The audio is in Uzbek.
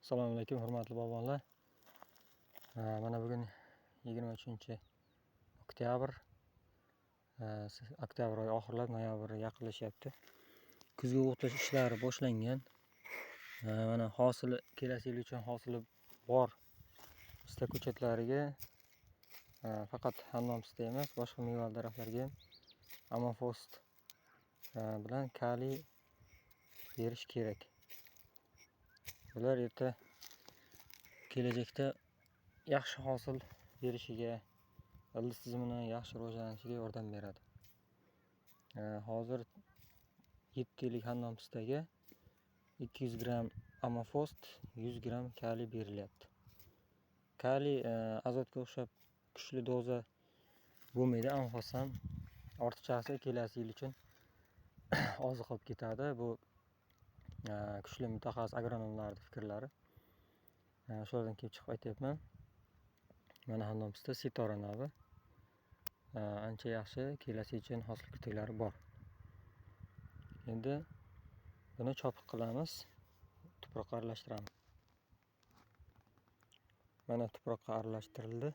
Assalomu alaykum hurmatli bog'bonlar. Mana bugun 23-oktyabr. Oktyabr oyi oxirlab noyabr yaqinlashyapti. Kuzgi o'g'itlash ishlari boshlangan. Mana hosili kelasi yil uchun hosili bor pista ko'chatlariga faqat hammom pista emas, boshqa mevali daraxtlarga ham amofost bilan kaliy berish kerak. Bular kelajakda yaxshi hosil berishiga, ildiz tizimining yaxshi rivojlanishiga yordam beradi. Hozir 7 yillik hammom pistaga 200 gram amofost, 100 gram kaliy berilyapti. Kaliy azotga o'xshab kuchli doza bo'lmaydi, amofost ham ortiqchasi kelasi yil uchun oziq olib ketadi. Bu kuchli mutaxassis agronomlarning fikrlari. Shulardan kelib chiqib aytyapman. Mana hammom pista Sitora navi. Ancha yaxshi, kelasi uchun hosil kutilari bor. Endi buni chopiq qilamiz, tuproqqa aralashtiramiz. Mana tuproqqa aralashtirildi.